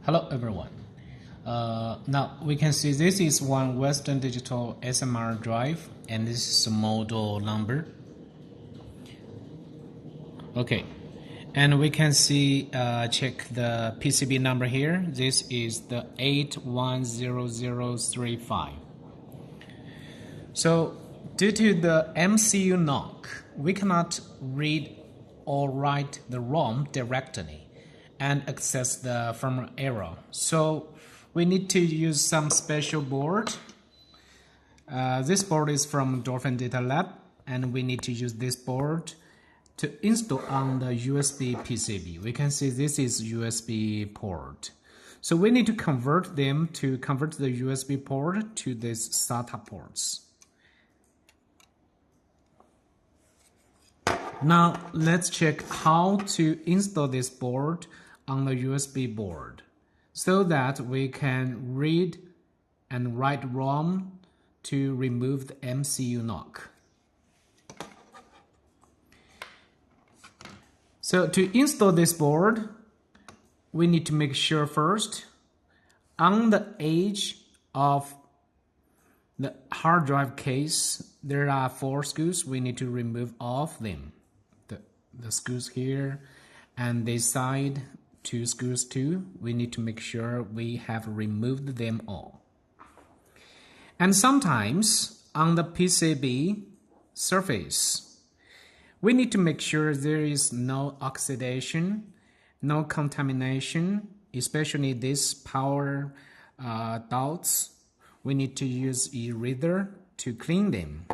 Hello everyone. Now we can see this is one Western Digital SMR drive and this is a model number. Okay, and we can see check the PCB number here. This is the 810035. So due to the MCU knock, we cannot read or write the ROM directly and access the firmware error. So we need to use some special board. This board is from Dolphin Data Lab, and we need to use this board to install on the USB PCB. We can see this is USB port. So we need to convert the USB port to these SATA ports. Now let's check how to install this board on the USB board so that we can read and write ROM to remove the MCU knock. So to install this board, we need to make sure first on the edge of the hard drive case there are 4 screws. We need to remove all of them. The screws here and this side 2 screws too. We need to make sure we have removed them all. And sometimes on the PCB surface, we need to make sure there is no oxidation, no contamination, especially these power dots. We need to use eraser to clean them.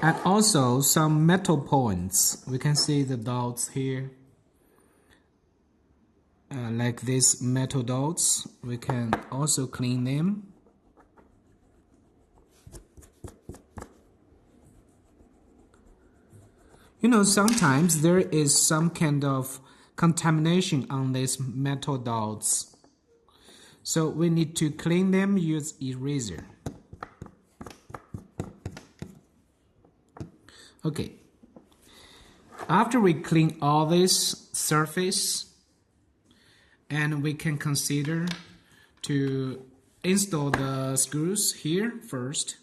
And also some metal points. We can see the dots here. Like these metal dots, we can also clean them. You know, sometimes there is some kind of contamination on these metal dots. So we need to clean them, use eraser. Okay, after we clean all this surface, and we can consider to install the screws here first.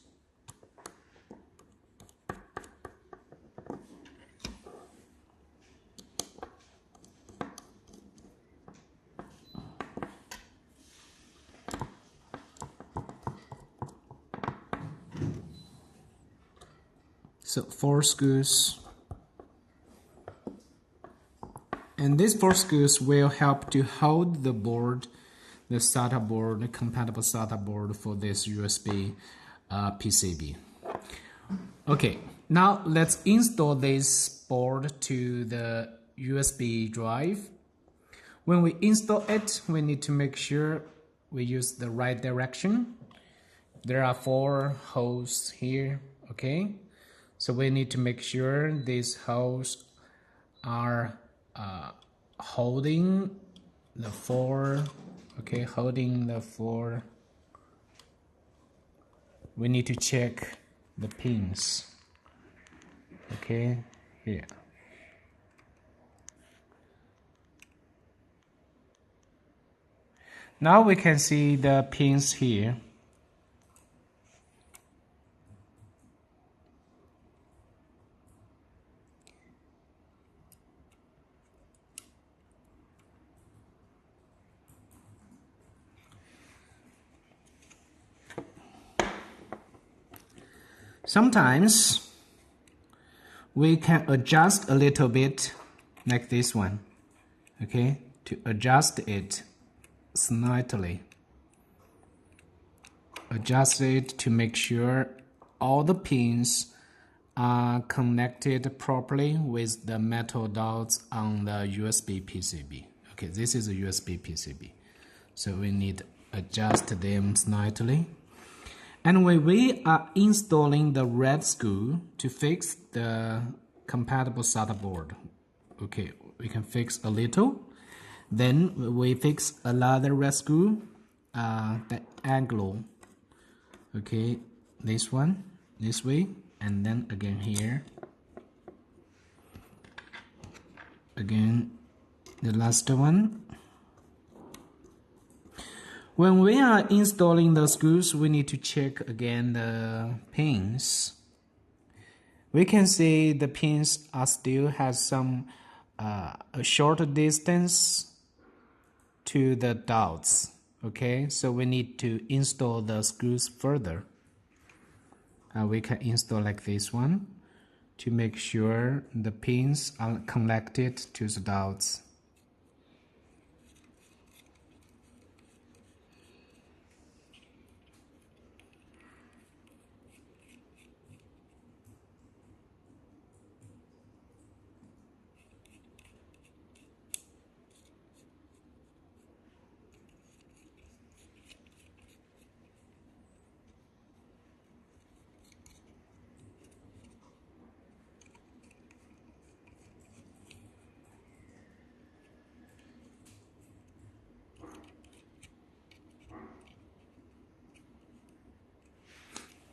So 4 screws, and these 4 screws will help to hold the board, the SATA board, the compatible SATA board for this USB PCB. Okay, now let's install this board to the USB drive. When we install it, we need to make sure we use the right direction. There are 4 holes here, okay? So we need to make sure these holes are holding the 4, okay, holding the 4. We need to check the pins, okay, here. Now we can see the pins here. Sometimes we can adjust a little bit like this one, okay, to adjust it slightly. Adjust it to make sure all the pins are connected properly with the metal dots on the USB PCB. Okay, this is a USB PCB, so we need to adjust them slightly. And when we are installing the red screw to fix the compatible SATA board, okay, we can fix a little. Then we fix another red screw, the angle, okay, this one this way, and then again here, again the last one. When we are installing the screws, we need to check again the pins. We can see the pins are still has some a short distance to the dots. Okay, so we need to install the screws further. We can install like this one to make sure the pins are connected to the dots.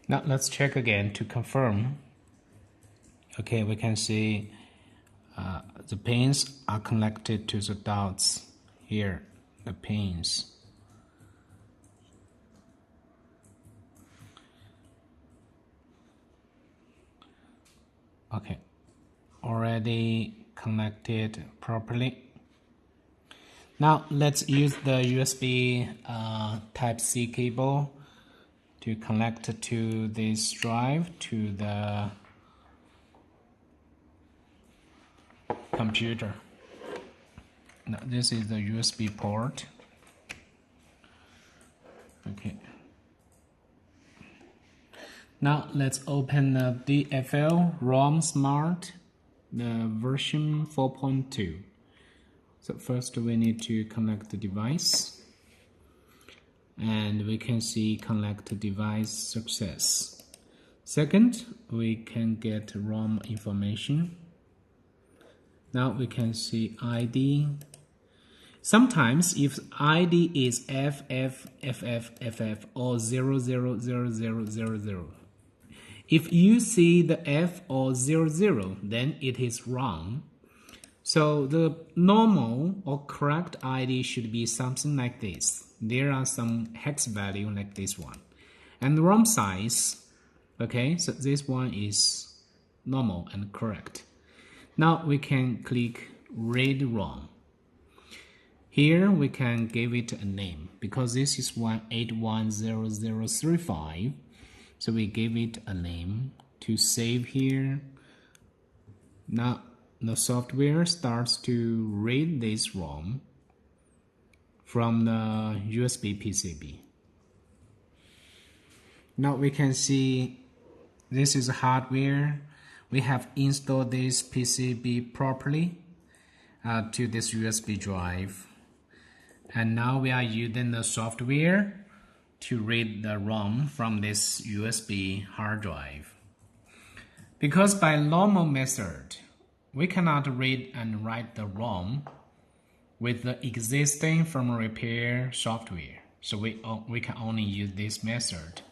Now let's check again to confirm. Okay, we can see the pins are connected to the dots here, the pins. Okay, already connected properly. Now let's use the USB Type-C cable to connect to this drive to the computer. Now this is the USB port. Okay. Now let's open the DFL ROM Smart, the version 4.2. So first we need to connect the device, and we can see connect device success. Second, we can get ROM information. Now we can see ID. Sometimes if ID is FFFFFF or 000000, if you see the F or 00, then it is wrong. So the normal or correct ID should be something like this. There are some hex value like this one. And the ROM size, okay, so this one is normal and correct. Now we can click read ROM. Here we can give it a name because this is 1810035. So we give it a name to save here. Now the software starts to read this ROM from the USB PCB. Now we can see this is hardware. We have installed this PCB properly to this USB drive. And now we are using the software to read the ROM from this USB hard drive. Because by normal method, we cannot read and write the ROM with the existing firmware repair software. So we can only use this method.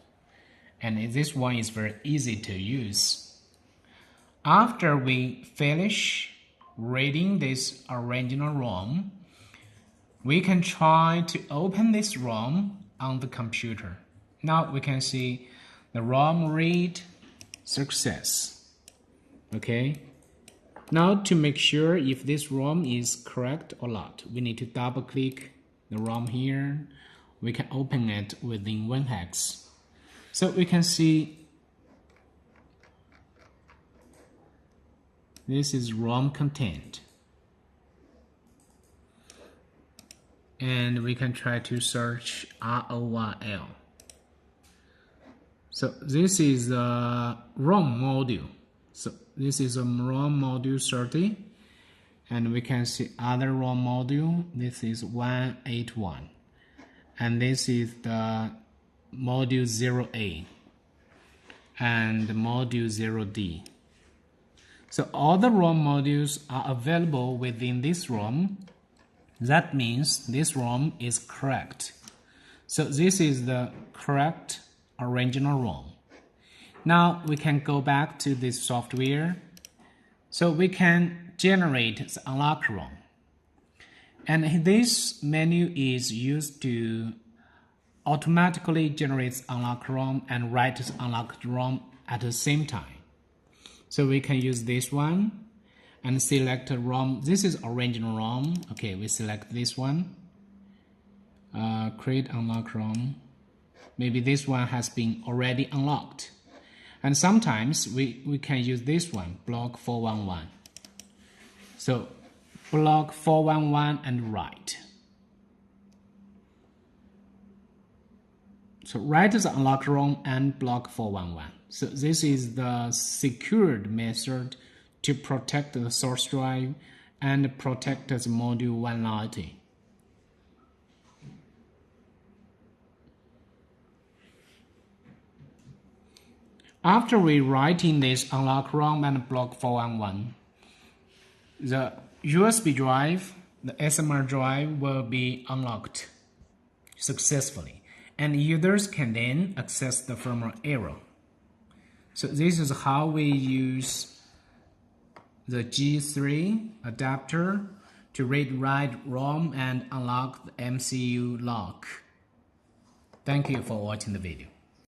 And this one is very easy to use. After we finish reading this original ROM, we can try to open this ROM on the computer. Now we can see the ROM read success. Okay. Now to make sure if this ROM is correct or not, we need to double click the ROM here. We can open it within WinHex. So we can see this is ROM content. And we can try to search RORL. So this is a ROM module. So this is a ROM module 30. And we can see other ROM module. This is 181. And this is the module 0A and module 0D. So all the ROM modules are available within this ROM. That means this ROM is correct. So this is the correct original ROM. Now we can go back to this software. So we can generate the unlock ROM. And this menu is used to automatically generate unlock ROM and write unlocked ROM at the same time. So we can use this one and select ROM. This is original ROM. Okay, we select this one. Create unlock ROM. Maybe this one has been already unlocked. And sometimes we can use this one, block 411. So block 411 and write. So write the unlock ROM and block 411. So this is the secured method to protect the source drive and protect the module vulnerability. After rewriting this unlock ROM and block 411, the USB drive, the SMR drive will be unlocked successfully, and users can then access the firmware error. So this is how we use the G3 adapter to read-write ROM and unlock the MCU lock. Thank you for watching the video.